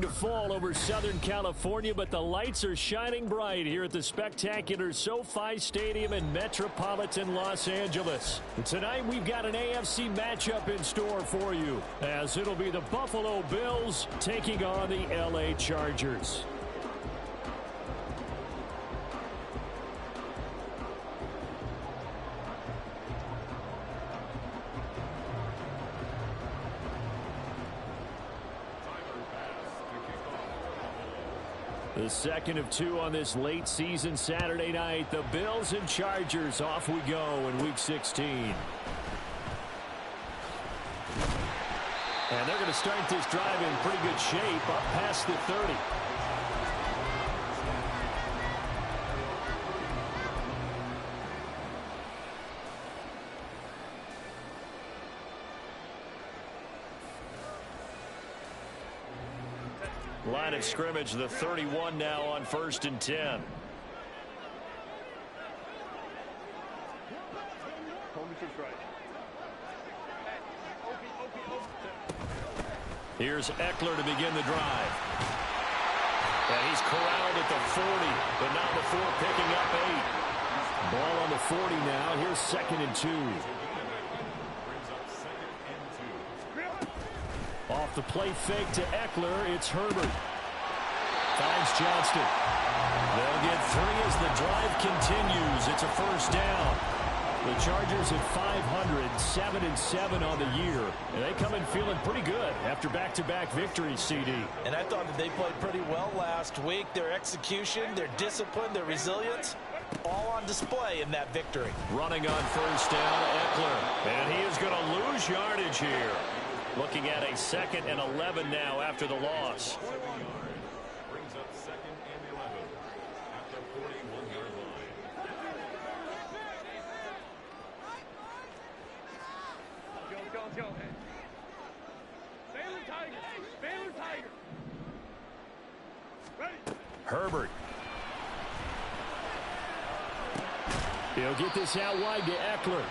to fall over Southern California, but the lights are shining bright here at the spectacular SoFi Stadium in metropolitan Los Angeles. And tonight we've got an AFC matchup in store for you, as it'll be the Buffalo Bills taking on the LA Chargers. The second of two on this late season Saturday night. The Bills and Chargers, off we go in Week 16. And they're going to start this drive in pretty good shape, up past the 30. Line of scrimmage, the 31 now on 1st and 10. Here's Eckler to begin the drive. And he's corralled at the 40, but not before picking up 8. Ball on the 40 now. Here's 2nd and 2. Off the play fake to Eckler, it's Herbert. Finds Johnston. They'll get 3 as the drive continues. It's a first down. The Chargers at 500, 7-7 on the year. And they come in feeling pretty good after back-to-back victories, CD. And I thought that they played pretty well last week. Their execution, their discipline, their resilience, all on display in that victory. Running on first down, Eckler. And he is going to lose yardage here. Looking at a 2nd and 11 now after the loss. Brings up 2nd and 11 at the 41-yard line. Go. Baylor Tiger. Ready. Herbert. He'll get this out wide to Eckler.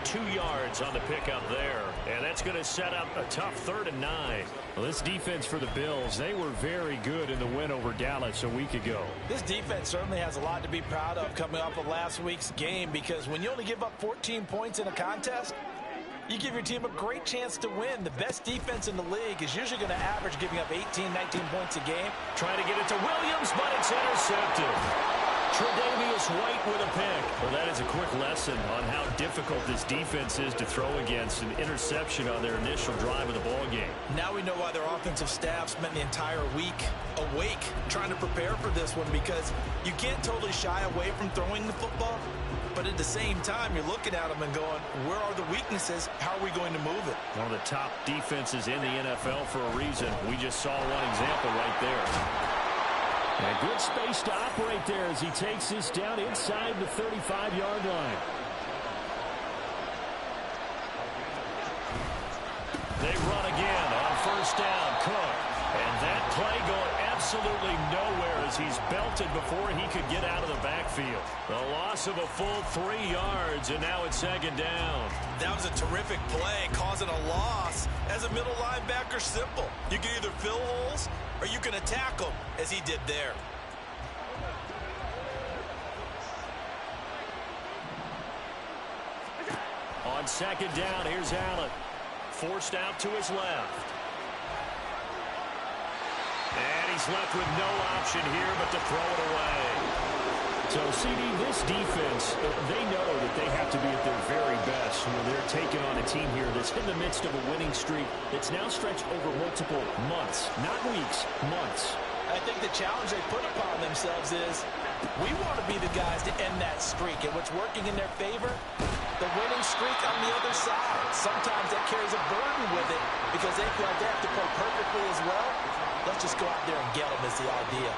2 yards on the pickup there, and that's going to set up a tough 3rd and 9. Well, this defense for the Bills, they were very good in the win over Dallas a week ago. This defense certainly has a lot to be proud of coming off of last week's game, because when you only give up 14 points in a contest, you give your team a great chance to win. The best defense in the league is usually going to average giving up 18, 19 points a game. Trying to get it to Williams, but it's intercepted. Tre'Davious White with a pick. Well, that is a quick lesson on how difficult this defense is to throw against. An interception on their initial drive of the ball game. Now we know why their offensive staff spent the entire week awake trying to prepare for this one, because you can't totally shy away from throwing the football, but at the same time you're looking at them and going, where are the weaknesses? How are we going to move it? One of the top defenses in the NFL for a reason. We just saw one example right there. And good space to operate there as he takes this down inside the 35-yard line. They run again on first down. Cook. And that play going absolutely nowhere as he's belted before he could get out of the backfield. The loss of a full 3 yards, and now it's 2nd down. That was a terrific play, causing a loss. As a middle linebacker, simple. You can either fill holes or you can attack them, as he did there. On 2nd down, here's Allen. Forced out to his left. And he's left with no option here but to throw it away. So, CD, this defense, they know that they have to be at their very best when they're taking on a team here that's in the midst of a winning streak that's now stretched over multiple months, not weeks, months. I think the challenge they put upon themselves is, we want to be the guys to end that streak. And what's working in their favor? The winning streak on the other side. Sometimes that carries a burden with it because they feel like they have to play perfectly as well. Let's just go out there and get them is the idea.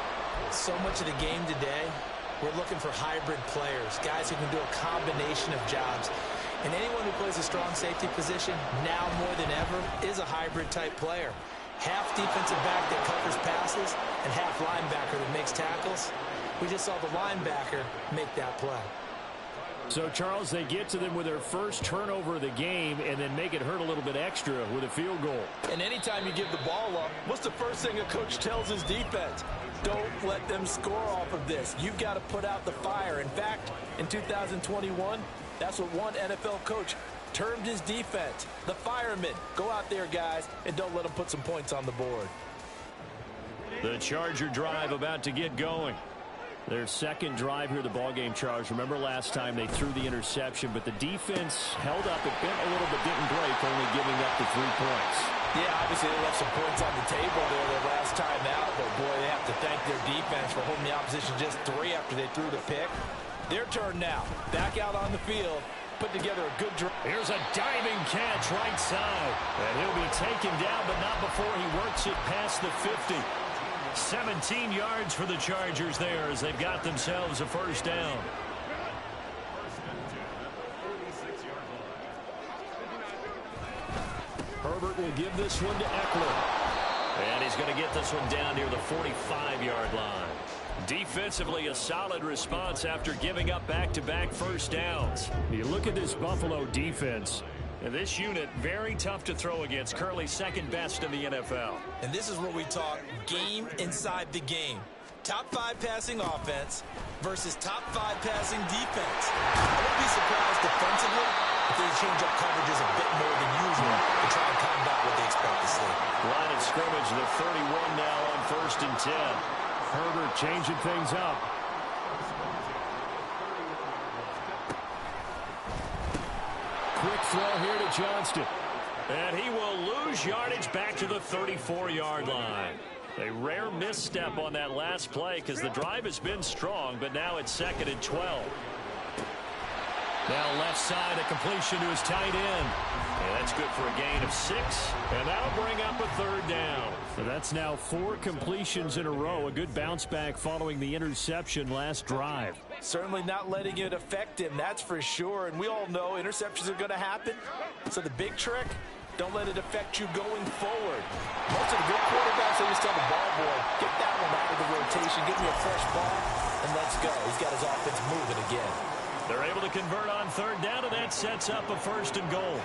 So much of the game today, we're looking for hybrid players, guys who can do a combination of jobs. And anyone who plays a strong safety position, now more than ever, is a hybrid type player. Half defensive back that covers passes and half linebacker that makes tackles. We just saw the linebacker make that play. So, Charles, they get to them with their first turnover of the game and then make it hurt a little bit extra with a field goal. And anytime you give the ball up, what's the first thing a coach tells his defense? Don't let them score off of this. You've got to put out the fire. In fact, in 2021, that's what one NFL coach termed his defense, the firemen. Go out there, guys, and don't let them put some points on the board. The Charger drive about to get going. Their second drive here, the ballgame, Charles. Remember last time they threw the interception, but the defense held up. It bent a little, but didn't break, only giving up the 3 points. Yeah, obviously they left some points on the table there their last time out, but boy, they have to thank their defense for holding the opposition just 3 after they threw the pick. Their turn now. Back out on the field. Put together a good drive. Here's a diving catch right side. And he'll be taken down, but not before he works it past the 50. 17 yards for the Chargers there as they've got themselves a first down. Herbert will give this one to Eckler. And he's going to get this one down near the 45-yard line. Defensively, a solid response after giving up back-to-back first downs. You look at this Buffalo defense. And this unit, very tough to throw against. Currently second best in the NFL. And this is where we talk game inside the game. Top 5 passing offense versus top 5 passing defense. I wouldn't be surprised defensively if they change up coverages a bit more than usual to try and combat what they expect to see. Line of scrimmage, the 31 now on 1st and 10. Herbert changing things up. Quick throw here to Johnston. And he will lose yardage back to the 34-yard line. A rare misstep on that last play because the drive has been strong, but now it's 2nd and 12. Now left side, a completion to his tight end. And that's good for a gain of 6. And that'll bring up a 3rd down. So that's now 4 completions in a row. A good bounce back following the interception last drive. Certainly not letting it affect him, that's for sure. And we all know interceptions are going to happen. So the big trick, don't let it affect you going forward. Most of the good quarterbacks, they just tell the ball boy, get that one out of the rotation, get me a fresh ball, and let's go. He's got his offense moving again. They're able to convert on 3rd down, and that sets up a 1st and goal.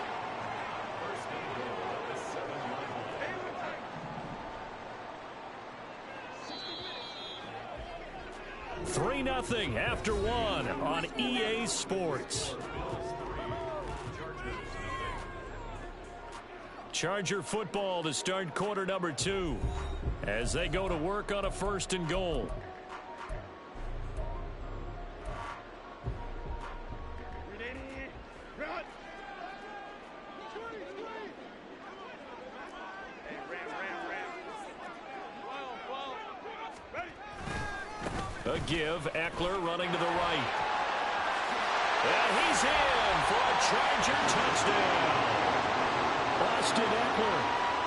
Three 3-0 after 1 on EA Sports. Charger football to start quarter number 2 as they go to work on a 1st and goal. A give, Eckler running to the right. And he's in for a Charger touchdown. Austin Eckler,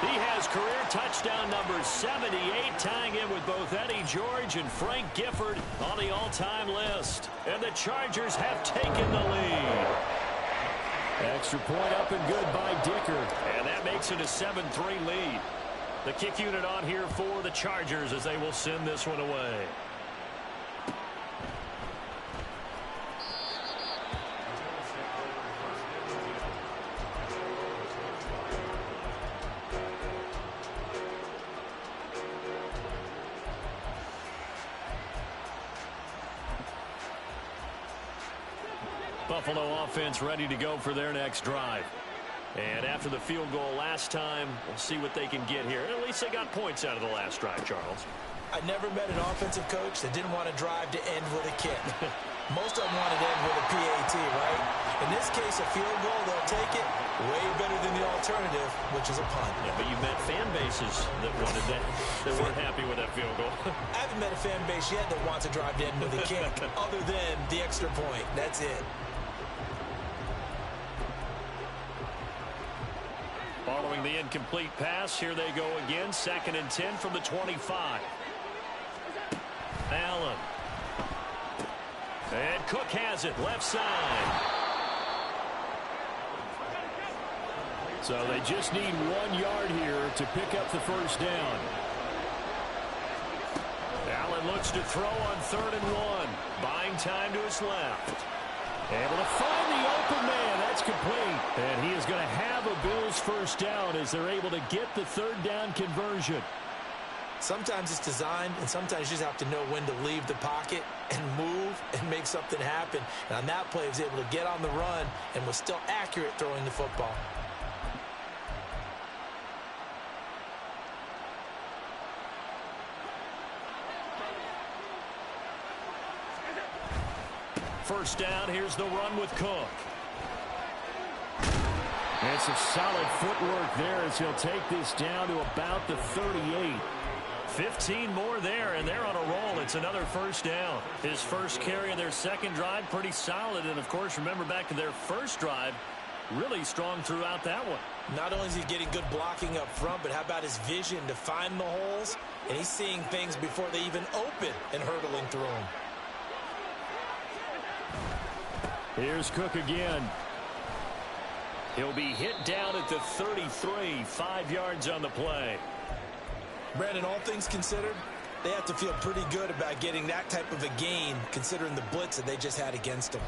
he has career touchdown number 78, tying in with both Eddie George and Frank Gifford on the all-time list. And the Chargers have taken the lead. Extra point up and good by Dicker. And that makes it a 7-3 lead. The kick unit on here for the Chargers as they will send this one away. Buffalo offense ready to go for their next drive. And after the field goal last time, we'll see what they can get here. At least they got points out of the last drive, Charles. I never met an offensive coach that didn't want to drive to end with a kick. Most of them want to end with a PAT, right? In this case, a field goal, they'll take it way better than the alternative, which is a punt. Yeah, but you've met fan bases that wanted that, that weren't happy with that field goal. I haven't met a fan base yet that wants to drive to end with a kick, other than the extra point. That's it. Following the incomplete pass, here they go again. 2nd and 10 from the 25. Allen. And Cook has it, left side. So they just need 1 yard here to pick up the first down. Allen looks to throw on 3rd and 1. Buying time to his left. Able to find the open man. That's complete. And he is going to have a Bills first down as they're able to get the third down conversion. Sometimes it's designed, and sometimes you just have to know when to leave the pocket and move and make something happen. And on that play, he was able to get on the run and was still accurate throwing the football. First down, here's the run with Cook. And some solid footwork there as he'll take this down to about the 38. 15 more there, and they're on a roll. It's another first down. His first carry of their second drive, pretty solid. And, of course, remember back to their first drive, really strong throughout that one. Not only is he getting good blocking up front, but how about his vision to find the holes? And he's seeing things before they even open and hurtling through them. Here's Cook again. He'll be hit down at the 33, 5 yards on the play. Brandon, all things considered, they have to feel pretty good about getting that type of a gain considering the blitz that they just had against them.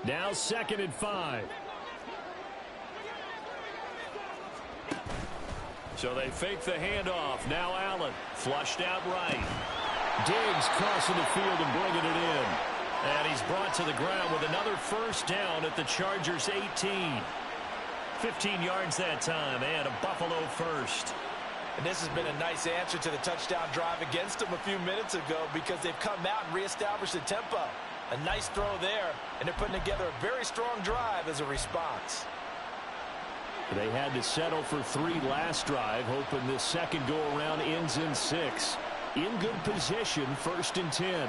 Now 2nd and 5. So they fake the handoff. Now Allen flushed out right. Diggs crossing the field and bringing it in. And he's brought to the ground with another first down at the Chargers' 18. 15 yards that time and a Buffalo first. And this has been a nice answer to the touchdown drive against them a few minutes ago because they've come out and reestablished the tempo. A nice throw there, and they're putting together a very strong drive as a response. They had to settle for 3 last drive, hoping this second go-around ends in 6. In good position, 1st and 10.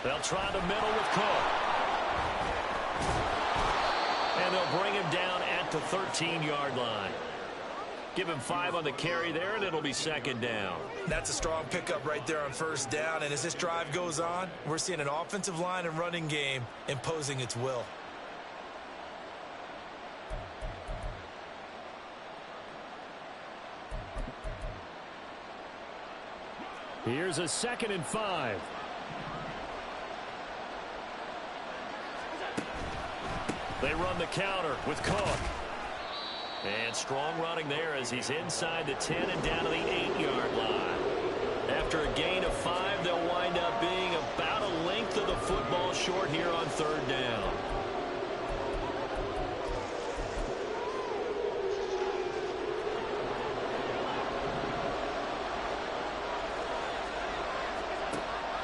They'll try the middle with Cook. And they'll bring him down at the 13-yard line. Give him 5 on the carry there, and it'll be 2nd down. That's a strong pickup right there on 1st down. And as this drive goes on, we're seeing an offensive line and running game imposing its will. Here's a 2nd and 5. They run the counter with Cook. And strong running there as he's inside the 10 and down to the 8-yard line. After a gain of 5, they'll wind up being about a length of the football short here on 3rd down.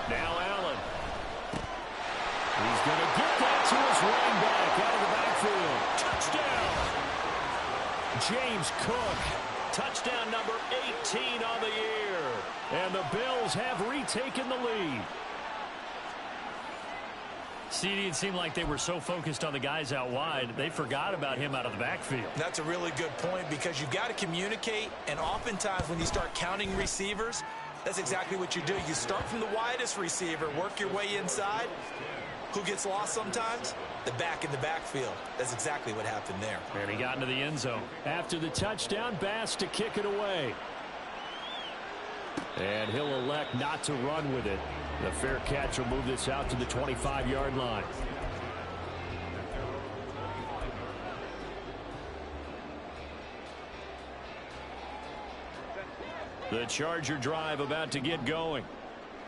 Now Allen. He's going to get that to his running back out of the backfield. Touchdown! James Cook. Touchdown number 18 on the year. And the Bills have retaken the lead. CD, it seemed like they were so focused on the guys out wide, they forgot about him out of the backfield. That's a really good point because you've got to communicate, and oftentimes when you start counting receivers, that's exactly what you do. You start from the widest receiver, work your way inside. Who gets lost sometimes? The back in the backfield. That's exactly what happened there. And he got into the end zone. After the touchdown, Bass to kick it away. And he'll elect not to run with it. The fair catch will move this out to the 25-yard line. The Charger drive about to get going.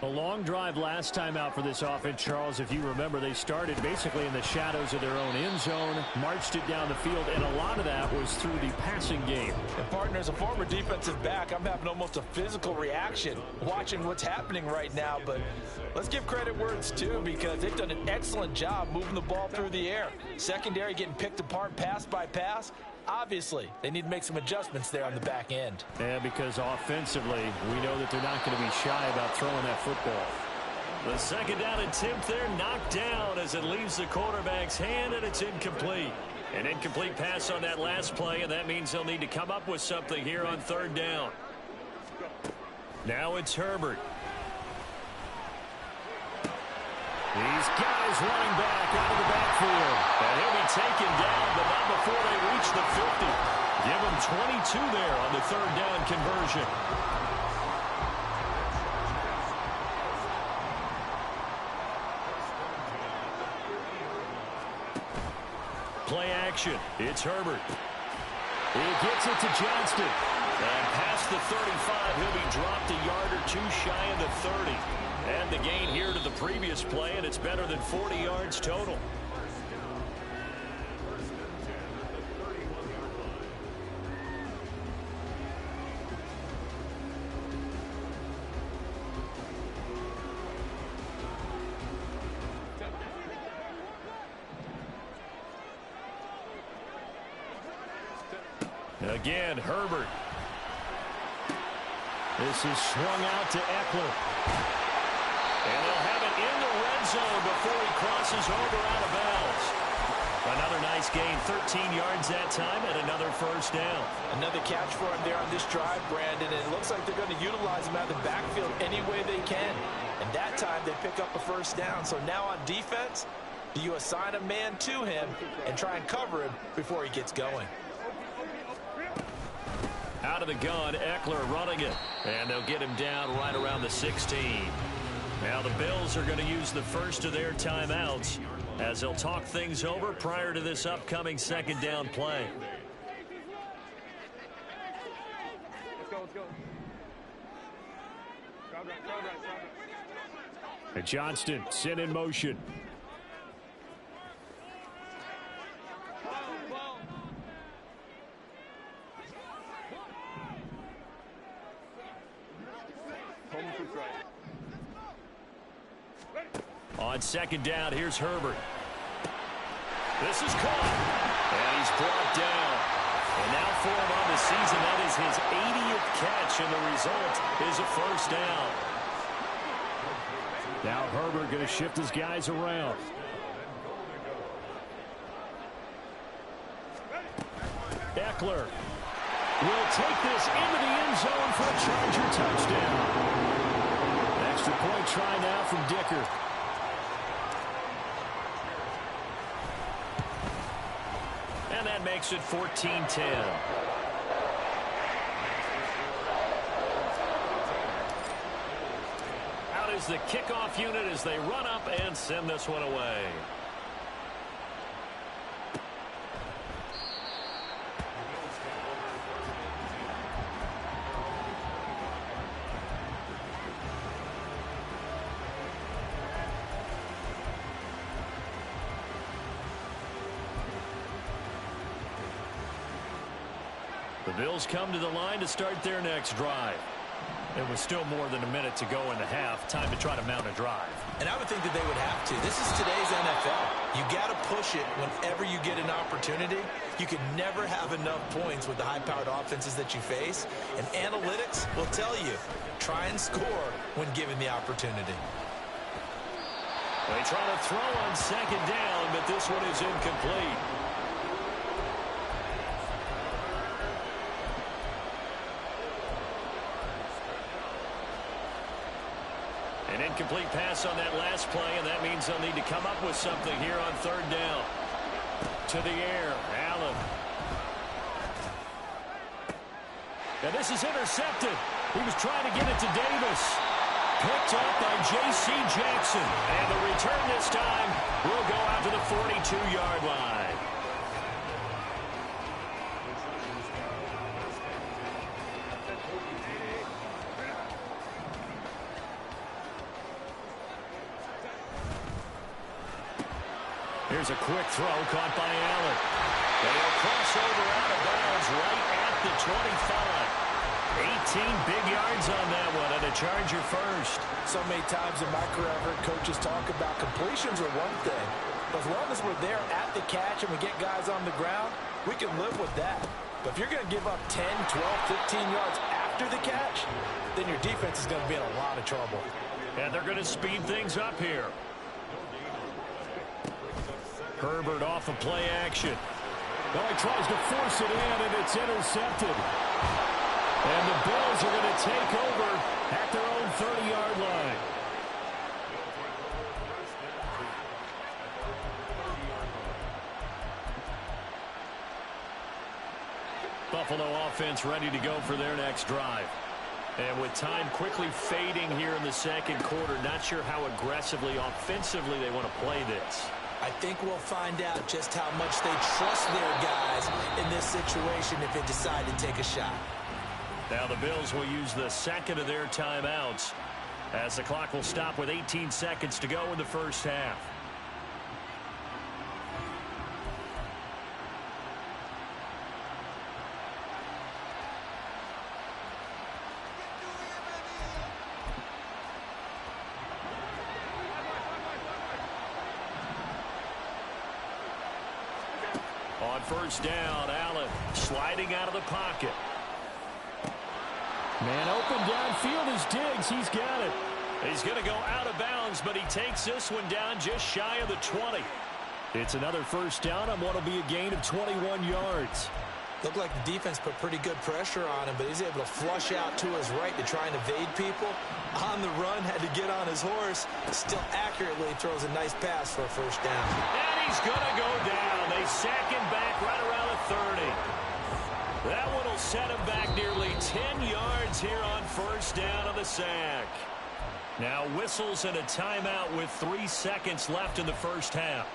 A long drive last time out for this offense, Charles. If you remember, they started basically in the shadows of their own end zone, marched it down the field, and a lot of that was through the passing game. And partner, as a former defensive back, I'm having almost a physical reaction watching what's happening right now. But let's give credit where it's due because they've done an excellent job moving the ball through the air. Secondary getting picked apart pass by pass. Obviously, they need to make some adjustments there on the back end. Yeah, because offensively, we know that they're not going to be shy about throwing that football. The 2nd down attempt there knocked down as it leaves the quarterback's hand, and it's incomplete. An incomplete pass on that last play, and that means they'll need to come up with something here on 3rd down. Now it's Herbert. He's got his running back out of the backfield. And he'll be taken down, but not before they reach the 50. Give him 22 there on the third down conversion. Play action. It's Herbert. He gets it to Johnston. And past the 35, he'll be dropped a yard or two shy of the 30. And the gain here to the previous play, and it's better than 40 yards total. Again, Herbert. This is swung out to Eckler. And they'll have it in the red zone before he crosses over out of bounds. Another nice gain, 13 yards that time, and another first down. Another catch for him there on this drive, Brandon, and it looks like they're going to utilize him out of the backfield any way they can. And that time they pick up a first down. So now on defense, do you assign a man to him and try and cover him before he gets going? Out of the gun, Eckler running it. And they'll get him down right around the 16. Now the Bills are going to use the first of their timeouts as they'll talk things over prior to this upcoming second down play. Let's go, let's go. Crowd right, crowd right, crowd right. And Johnston sent in motion. On second down, here's Herbert. This is caught. And he's brought down. And now for him on the season, that is his 80th catch, and the result is a first down. Now Herbert going to shift his guys around. Eckler will take this into the end zone for a Charger touchdown. Extra point try now from Dicker. And that makes it 14-10. Out is the kickoff unit as they run up and send this one away. The Bills come to the line to start their next drive. It was still more than a minute to go in the half. Time to try to mount a drive. And I would think that they would have to. This is today's NFL. You got to push it whenever you get an opportunity. You can never have enough points with the high-powered offenses that you face. And analytics will tell you, try and score when given the opportunity. They try to throw on second down, but this one is incomplete. An incomplete pass on that last play, and that means they'll need to come up with something here on third down. To the air, Allen. And this is intercepted. He was trying to get it to Davis. Picked up by J.C. Jackson. And the return this time will go out to the 42-yard line. Here's a quick throw caught by Allen. They'll cross over out of bounds right at the 25. 18 big yards on that one, and a Charger first. So many times in my career, I've heard coaches talk about completions are one thing. But as long as we're there at the catch and we get guys on the ground, we can live with that. But if you're going to give up 10, 12, 15 yards after the catch, then your defense is going to be in a lot of trouble. And they're going to speed things up here. Herbert off of play action. Well, he tries to force it in, and it's intercepted. And the Bills are going to take over at their own 30-yard line. Buffalo offense ready to go for their next drive. And with time quickly fading here in the second quarter, not sure how aggressively, offensively they want to play this. I think we'll find out just how much they trust their guys in this situation if they decide to take a shot. Now the Bills will use the second of their timeouts as the clock will stop with 18 seconds to go in the first half. On first down, Allen sliding out of the pocket. Man open downfield is Diggs. He's got it. He's going to go out of bounds, but he takes this one down just shy of the 20. It's another first down on what will be a gain of 21 yards. Looked like the defense put pretty good pressure on him, but he's able to flush out to his right to try and evade people. On the run, had to get on his horse. Still accurately throws a nice pass for a first down. And he's going to go down. They sack him back right around the 30. That one will set him back nearly 10 yards here on first down on the sack. Now whistles and a timeout with 3 seconds left in the first half.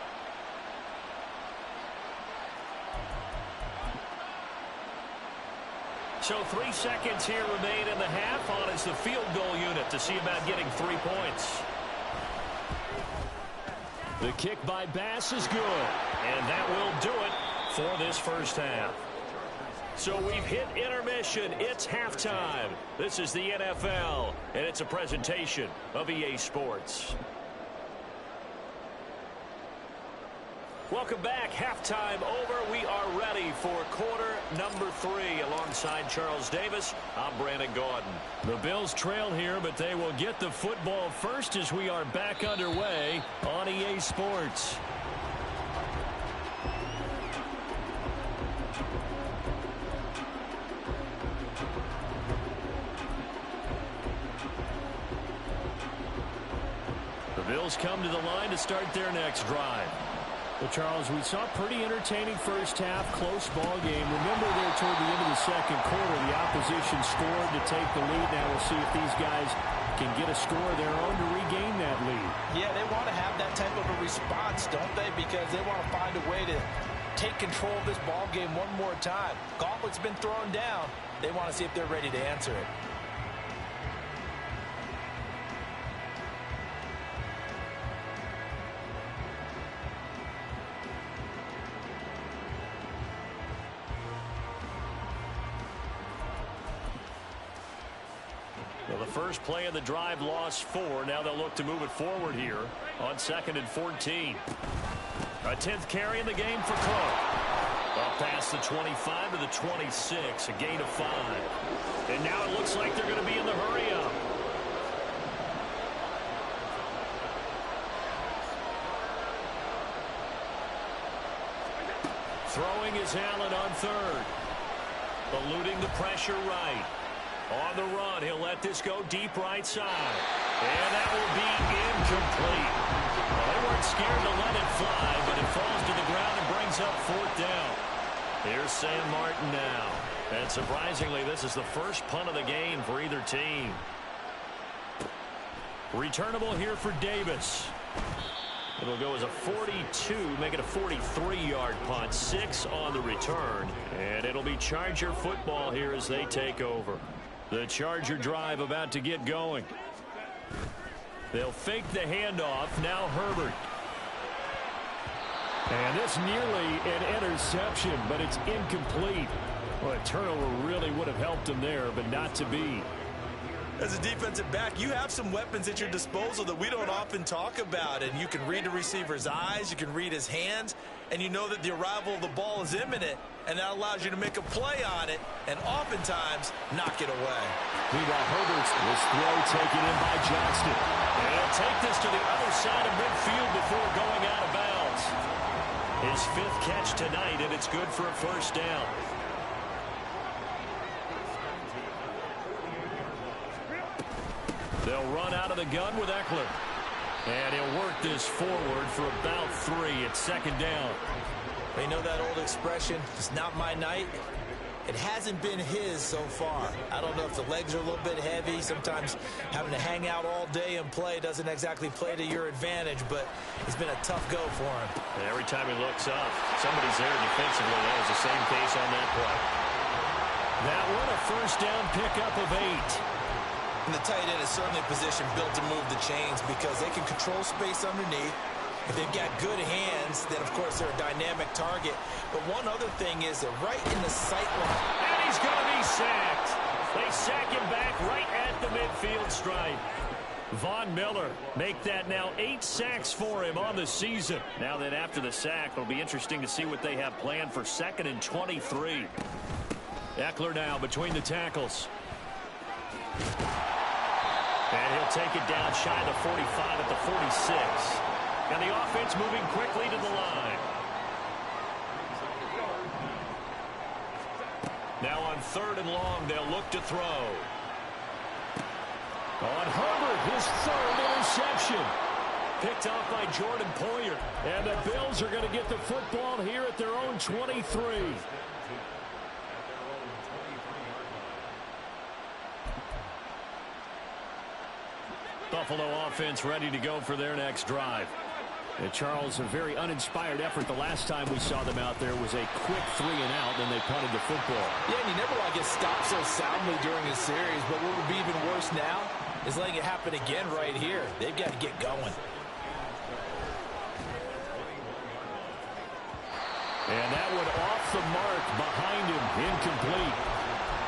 So 3 seconds here remain in the half. On is the field goal unit to see about getting 3 points. The kick by Bass is good. And that will do it for this first half. So we've hit intermission. It's halftime. This is the NFL, and it's a presentation of EA Sports. Welcome back. Halftime over. We are ready for quarter number 3. Alongside Charles Davis, I'm Brandon Gaudin. The Bills trail here, but they will get the football first as we are back underway on EA Sports. The Bills come to the line to start their next drive. Well, Charles, we saw a pretty entertaining first half, close ball game. Remember there toward the end of the second quarter, the opposition scored to take the lead. Now we'll see if these guys can get a score of their own to regain that lead. Yeah, they want to have that type of a response, don't they? Because they want to find a way to take control of this ball game one more time. Gauntlet's been thrown down. They want to see if they're ready to answer it. Well, the first play of the drive lost 4. Now they'll look to move it forward here on 2nd and 14. A 10th carry in the game for Cook. Up past the 25 to the 26, a gain of 5. And now it looks like they're going to be in the hurry-up. Throwing is Allen on 3rd. Eluding the pressure right. On the run, he'll let this go deep right side. And that will be incomplete. Well, they weren't scared to let it fly, but it falls to the ground and brings up 4th down. Here's Sam Martin now. And surprisingly, this is the first punt of the game for either team. Returnable here for Davis. It'll go as a 42, make it a 43-yard punt. 6 on the return. And it'll be Charger football here as they take over. The Charger drive about to get going. They'll fake the handoff. Now Herbert. And this nearly an interception, but it's incomplete. Well, a turnover really would have helped him there, but not to be. As a defensive back, you have some weapons at your disposal that we don't often talk about. And you can read the receiver's eyes, you can read his hands, and you know that the arrival of the ball is imminent, and that allows you to make a play on it and oftentimes knock it away. Meanwhile, Herbert's this throw taken in by Johnston. And he'll take this to the other side of midfield before going out of bounds. His 5th catch tonight, and it's good for a first down. They'll run out of the gun with Eckler. And he'll work this forward for about 3. It's 2nd down. You know that old expression, it's not my night. It hasn't been his so far. I don't know if the legs are a little bit heavy. Sometimes having to hang out all day and play doesn't exactly play to your advantage, but it's been a tough go for him. And every time he looks up, somebody's there defensively. That was the same case on that play. That one, a first down pickup of 8. And the tight end is certainly a position built to move the chains because they can control space underneath. If they've got good hands, then, of course, they're a dynamic target. But one other thing is they're right in the sight line. And he's going to be sacked. They sack him back right at the midfield stripe. Von Miller make that now 8 sacks for him on the season. Now then, after the sack, it'll be interesting to see what they have planned for 2nd and 23. Eckler now between the tackles. And he'll take it down shy of the 45 at the 46. And the offense moving quickly to the line. Now on 3rd and long, they'll look to throw. On Herbert, his 3rd interception. Picked off by Jordan Poyer. And the Bills are going to get the football here at their own 23. Buffalo offense ready to go for their next drive. And Charles, a very uninspired effort. The last time we saw them out there was a quick 3 and out, then they punted the football. Yeah, and you never want to get stopped so soundly during a series, but what would be even worse now is letting it happen again right here. They've got to get going. And that one off the mark behind him, incomplete.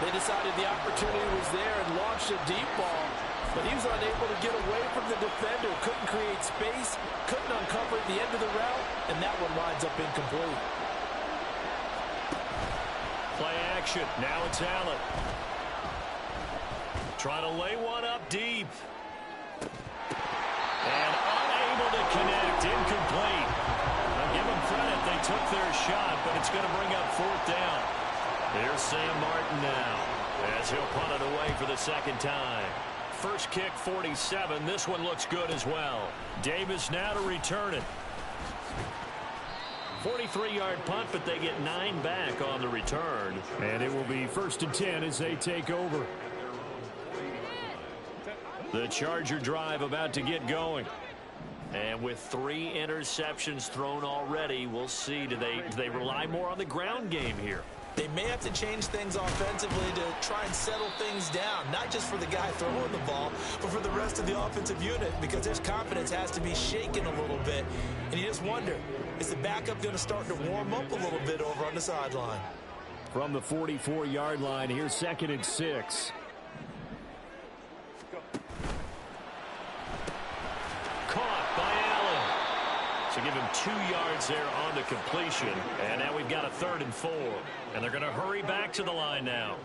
They decided the opportunity was there and launched a deep ball, but he was unable to get away from the defender, couldn't create space, couldn't uncover at the end of the route, and that one winds up incomplete. Play action. Now it's Allen. Trying to lay one up deep. And unable to connect. Incomplete. Now give them credit. They took their shot, but it's going to bring up 4th down. Here's Sam Martin now as he'll punt it away for the 2nd time. First kick, 47. This one looks good as well. Davis now to return it. 43-yard punt, but they get 9 back on the return. And it will be 1st and 10 as they take over. The Charger drive about to get going. And with 3 interceptions thrown already, we'll see. Do they rely more on the ground game here? They may have to change things offensively to try and settle things down, not just for the guy throwing the ball, but for the rest of the offensive unit, because their confidence has to be shaken a little bit. And you just wonder, is the backup going to start to warm up a little bit over on the sideline? From the 44-yard line, here's 2nd and 6. Caught by Allen. So give him 2 yards there on the completion. And now we've got a 3rd and 4. And they're going to hurry back to the line now.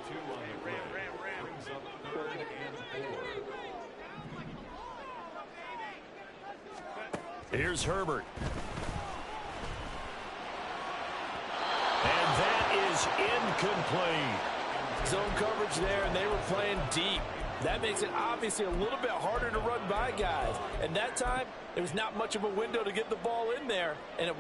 Here's Herbert. And that is incomplete. Zone coverage there, and they were playing deep. That makes it obviously a little bit harder to run by guys. And that time, there was not much of a window to get the ball in there. And it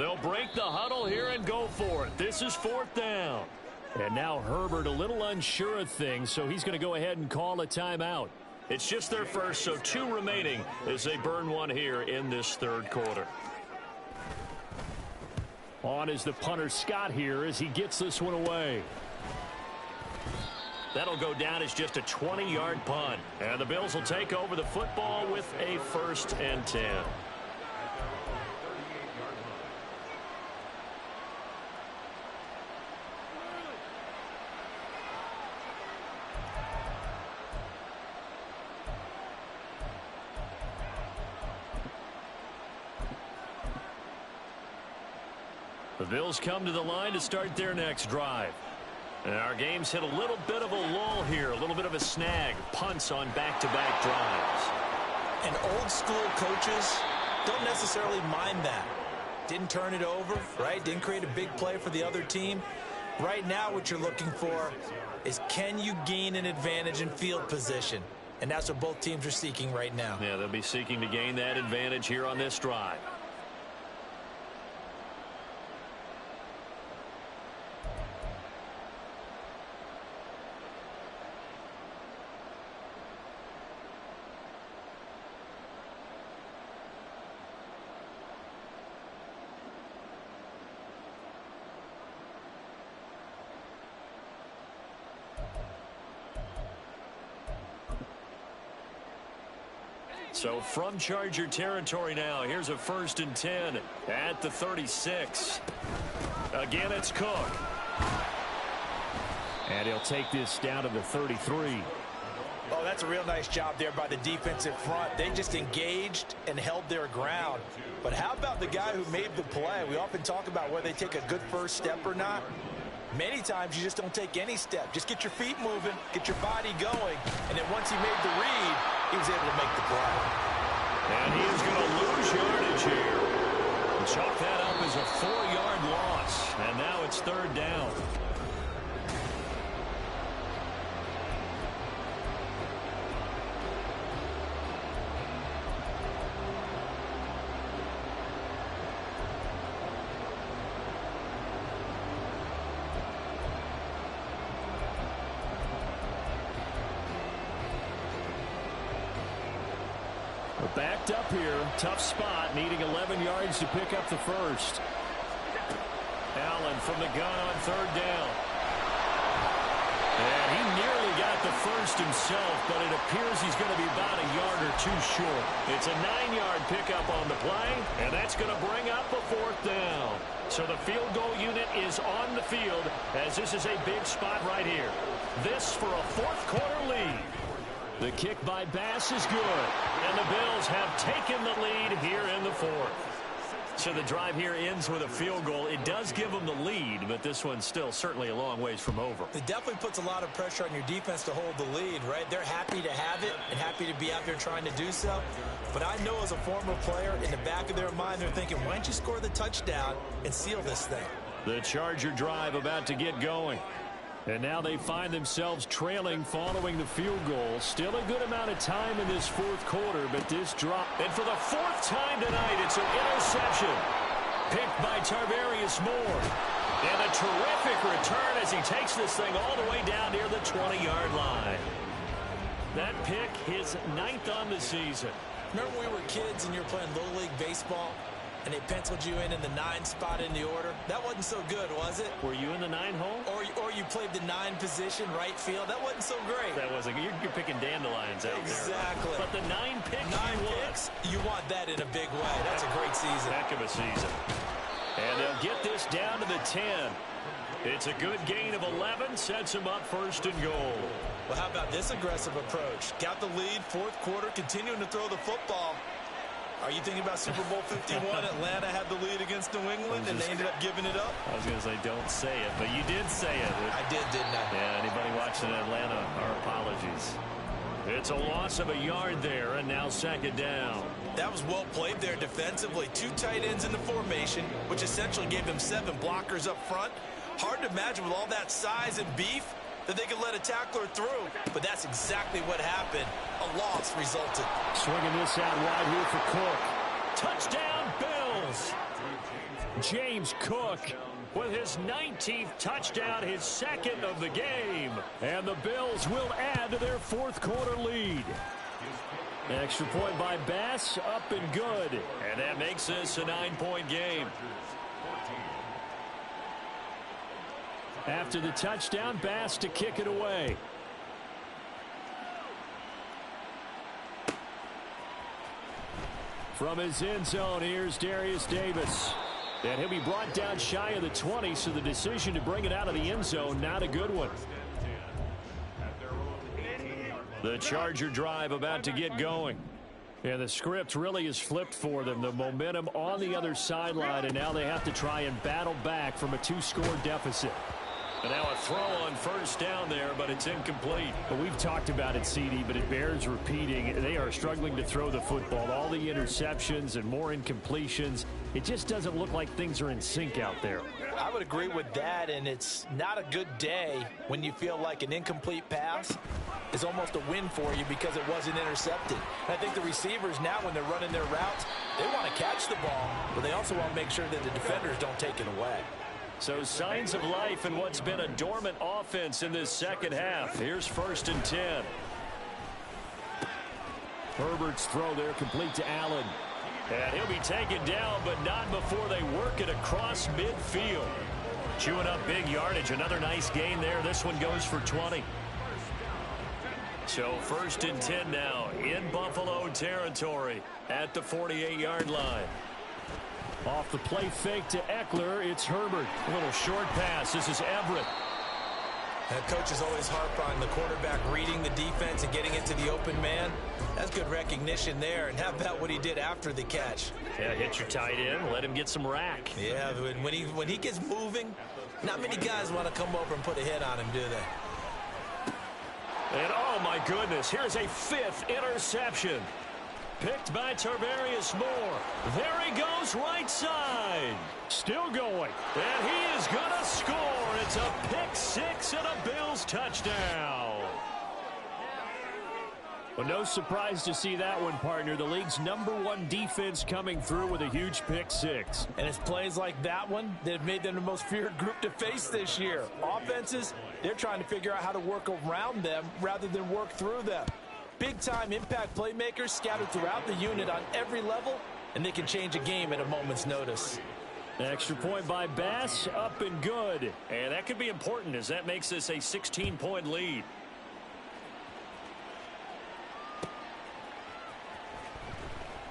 They'll break the huddle here and go for it. This is 4th down. And now Herbert a little unsure of things, so he's going to go ahead and call a timeout. It's just their first, so 2 remaining as they burn one here in this 3rd quarter. On is the punter Scott here as he gets this one away. That'll go down as just a 20-yard punt. And the Bills will take over the football with a 1st and 10. The Bills come to the line to start their next drive. And our game's hit a little bit of a lull here, a little bit of a snag. Punts on back-to-back drives. And old-school coaches don't necessarily mind that. Didn't turn it over, right? Didn't create a big play for the other team. Right now what you're looking for is, can you gain an advantage in field position? And that's what both teams are seeking right now. Yeah, they'll be seeking to gain that advantage here on this drive. So from Charger territory now, here's a 1st and 10 at the 36. Again, it's Cook. And he'll take this down to the 33. Oh, that's a real nice job there by the defensive front. They just engaged and held their ground. But how about the guy who made the play? We often talk about whether they take a good first step or not. Many times you just don't take any step. Just get your feet moving, get your body going, and then once he made the read, he was able to make the play. And he is going to lose yardage here. Chalk that up as a 4-yard loss. And now it's 3rd down. Backed up here, tough spot, needing 11 yards to pick up the first. Allen from the gun on 3rd down. And he nearly got the first himself, but it appears he's going to be about a yard or two short. It's a 9-yard pickup on the play, and that's going to bring up a 4th down. So the field goal unit is on the field, as this is a big spot right here. This for a 4th quarter lead. The kick by Bass is good, and the Bills have taken the lead here in the 4th. So the drive here ends with a field goal. It does give them the lead, but this one's still certainly a long ways from over. It definitely puts a lot of pressure on your defense to hold the lead, right? They're happy to have it and happy to be out there trying to do so. But I know as a former player, in the back of their mind, they're thinking, why don't you score the touchdown and seal this thing? The Charger drive about to get going. And now they find themselves trailing following the field goal. Still a good amount of time in this 4th quarter, but this drop. And for the 4th time tonight, it's an interception. Picked by Tarvarius Moore. And a terrific return as he takes this thing all the way down near the 20-yard line. That pick, his 9th on the season. Remember when we were kids and you were playing Little League Baseball? And they penciled you in the 9 spot in the order. That wasn't so good, was it? Were you in the 9 hole? Or you played the 9 position, right field. That wasn't so great. That wasn't. You're picking dandelions out there. Exactly. But the 9 picks. 9 picks. You want that in a big way. That's a great season. Heck of a season. And they'll get this down to the 10. It's a good gain of 11. Sets them up 1st and goal. Well, how about this aggressive approach? Got the lead, 4th quarter, continuing to throw the football. Are you thinking about Super Bowl 51? Atlanta had the lead against New England, and they ended up giving it up? I was going to say, don't say it, but you did say it. I did, didn't I? Yeah, anybody watching Atlanta, our apologies. It's a loss of a yard there, and now 2nd down. That was well played there defensively. 2 tight ends in the formation, which essentially gave them 7 blockers up front. Hard to imagine with all that size and beef that they could let a tackler through, but that's exactly what happened. A loss resulted. Swinging this out wide here for Cook. Touchdown, Bills! James Cook with his 19th touchdown, his 2nd of the game. And the Bills will add to their 4th quarter lead. Extra point by Bass, up and good. And that makes this a 9-point game. After the touchdown, Bass to kick it away. From his end zone, here's Darius Davis. And he'll be brought down shy of the 20, so the decision to bring it out of the end zone, not a good one. The Charger drive about to get going. And the script really is flipped for them. The momentum on the other sideline, and now they have to try and battle back from a 2-score deficit. And now a throw on first down there, but it's incomplete. Well, we've talked about it, CD, but it bears repeating. They are struggling to throw the football. All the interceptions and more incompletions. It just doesn't look like things are in sync out there. I would agree with that, and it's not a good day when you feel like an incomplete pass is almost a win for you because it wasn't intercepted. And I think the receivers now, when they're running their routes, they want to catch the ball, but they also want to make sure that the defenders don't take it away. So signs of life in what's been a dormant offense in this second half. Here's 1st and 10. Herbert's throw there complete to Allen. And he'll be taken down, but not before they work it across midfield. Chewing up big yardage. Another nice gain there. This one goes for 20. So 1st and 10 now in Buffalo territory at the 48-yard line. Off the play fake to Eckler, it's Herbert. A little short pass. This is Everett. And coaches always harp on the quarterback reading the defense and getting into the open man. That's good recognition there. And how about what he did after the catch? Yeah, hit your tight end, let him get some rack. Yeah, when he gets moving, not many guys want to come over and put a hit on him, do they? And oh my goodness, here's a 5th interception. Picked by Tarvarius Moore. There he goes, right side. Still going. And he is going to score. It's a pick 6 and a Bills touchdown. Well, no surprise to see that one, partner. The league's #1 defense coming through with a huge pick 6. And it's plays like that one that have made them the most feared group to face this year. Offenses, they're trying to figure out how to work around them rather than work through them. Big-time impact playmakers scattered throughout the unit on every level, and they can change a game at a moment's notice. Extra point by Bass, up and good. And that could be important as that makes this a 16-point lead.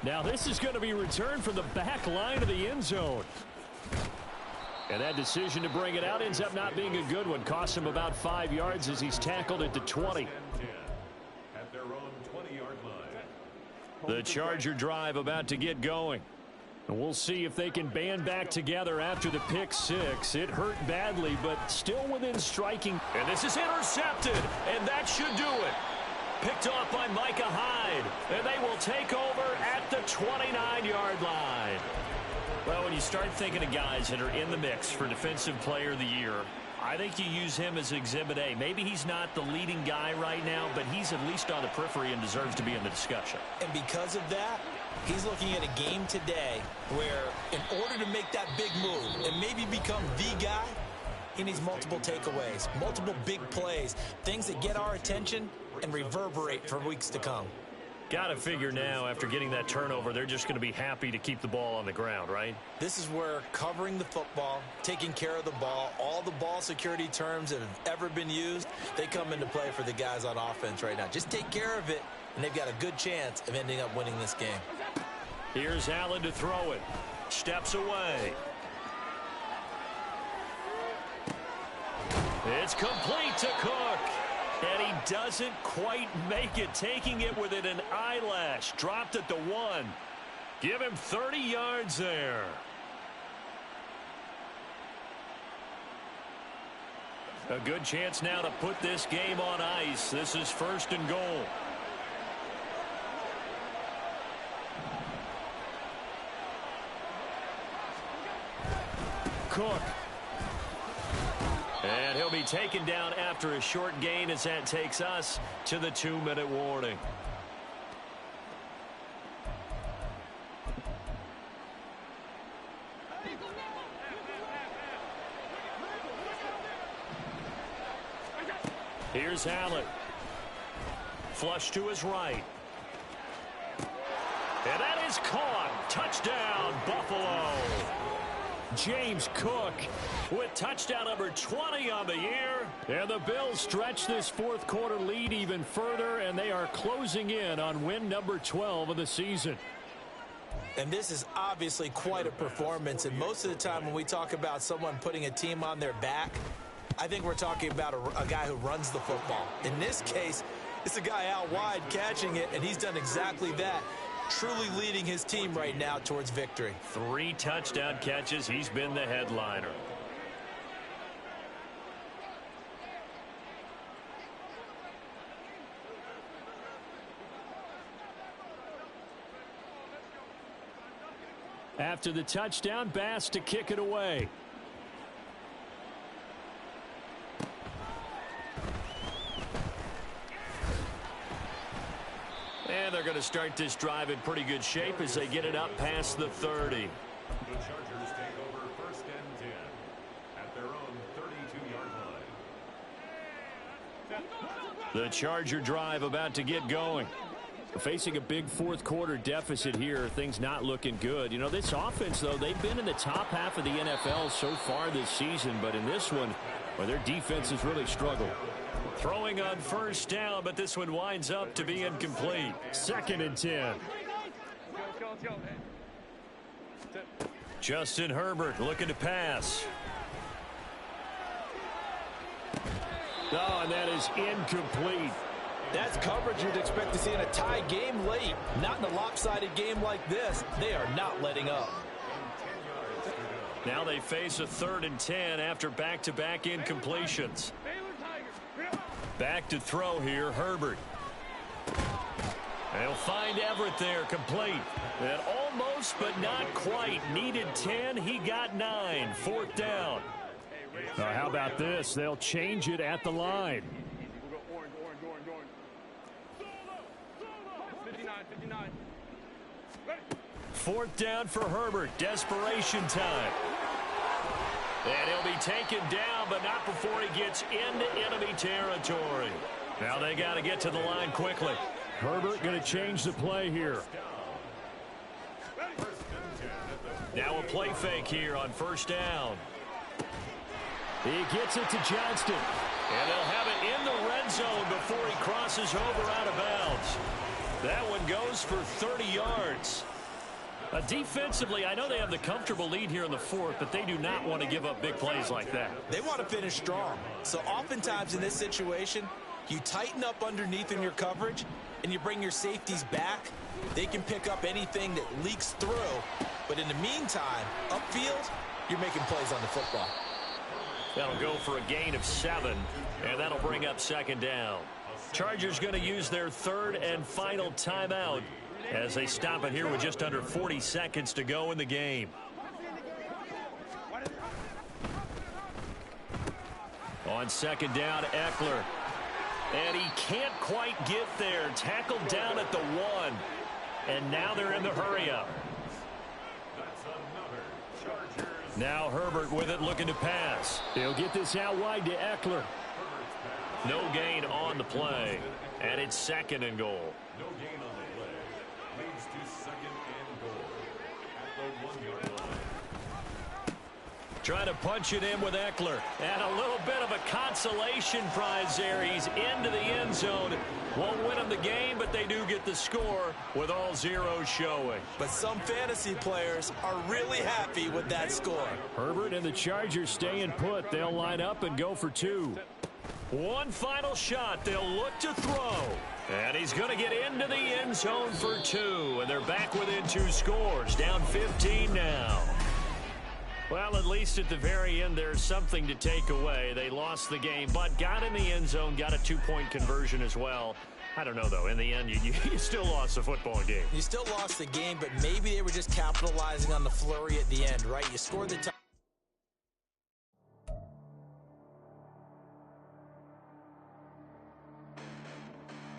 Now this is going to be returned from the back line of the end zone. And that decision to bring it out ends up not being a good one. Costs him about 5 yards as he's tackled at the 20. At their own 20-yard line. The Charger drive about to get going. And we'll see if they can band back together after the pick 6. It hurt badly, but still within striking. And this is intercepted, and that should do it. Picked off by Micah Hyde, and they will take over at the 29-yard line. Well, when you start thinking of guys that are in the mix for Defensive Player of the Year, I think you use him as Exhibit A. Maybe he's not the leading guy right now, but he's at least on the periphery and deserves to be in the discussion. And because of that, he's looking at a game today where in order to make that big move and maybe become the guy, he needs multiple takeaways, multiple big plays, things that get our attention and reverberate for weeks to come. Got to figure now, after getting that turnover, they're just going to be happy to keep the ball on the ground, right? This is where covering the football, taking care of the ball, all the ball security terms that have ever been used, they come into play for the guys on offense right now. Just take care of it, and they've got a good chance of ending up winning this game. Here's Allen to throw it. Steps away. It's complete to Cook. And he doesn't quite make it, taking it within an eyelash. Dropped at the 1. Give him 30 yards there. A good chance now to put this game on ice. This is 1st and goal. Cook. And he'll be taken down after a short gain as that takes us to the 2-minute warning. Here's Allen. Flush to his right. And that is caught. Touchdown, Buffalo. James Cook with touchdown number 20 on the year. And the Bills stretch this 4th quarter lead even further, and they are closing in on win number 12 of the season. And this is obviously quite a performance, and most of the time when we talk about someone putting a team on their back, I think we're talking about a guy who runs the football. In this case, it's a guy out wide catching it, and he's done exactly that. truly leading his team right now towards victory. 3 touchdown catches. He's been the headliner. After the touchdown, Bass to kick it away. And they're going to start this drive in pretty good shape as they get it up past the 30. The Chargers take over 1st and 10 at their own 32-yard line. The Charger drive about to get going. Facing a big 4th quarter deficit here, things not looking good. You know, this offense, though, they've been in the top half of the NFL so far this season, but in this one, well, their defense has really struggled. Throwing on 1st down, but this one winds up to be incomplete. 2nd and 10. Let's go. Justin Herbert looking to pass. Oh, and that is incomplete. That's coverage you'd expect to see in a tie game late. Not in a lopsided game like this. They are not letting up. Now they face a 3rd and 10 after back-to-back incompletions. Back to throw here, Herbert. They'll find Everett there, complete. And almost, but not quite. Needed 10, he got 9. 4th down. How about this? They'll change it at the line. We'll go orange. 59. Ready. 4th down for Herbert. Desperation time. And he'll be taken down, but not before he gets into enemy territory. Now they got to get to the line quickly. Herbert going to change the play here. Now a play fake here on 1st down. He gets it to Johnston. And they'll have it in the red zone before he crosses over out of bounds. That one goes for 30 yards. Defensively, I know they have the comfortable lead here in the 4th, but they do not want to give up big plays like that. They want to finish strong. So oftentimes in this situation, you tighten up underneath in your coverage, and you bring your safeties back. They can pick up anything that leaks through. But in the meantime, upfield, you're making plays on the football. That'll go for a gain of 7, and that'll bring up 2nd down. Chargers going to use their 3rd and final timeout as they stop it here with just under 40 seconds to go in the game. On 2nd down, Eckler. And he can't quite get there. Tackled down at the 1. And now they're in the hurry-up. Now Herbert with it, looking to pass. He'll get this out wide to Eckler. No gain on the play. And it's 2nd and goal. No gain on the play. Leads to 2nd and goal at the 1-yard line. Trying to punch it in with Eckler. And a little bit of a consolation prize there. He's into the end zone. Won't win them the game, but they do get the score with all zeros showing. But some fantasy players are really happy with that score. Herbert and the Chargers staying put. They'll line up and go for 2. One final shot. They'll look to throw. And he's going to get into the end zone for 2. And they're back within 2 scores. Down 15 now. Well, at least at the very end, there's something to take away. They lost the game, but got in the end zone, got a 2-point conversion as well. I don't know, though. In the end, you still lost the football game. You still lost the game, but maybe they were just capitalizing on the flurry at the end, right? You scored the touchdown.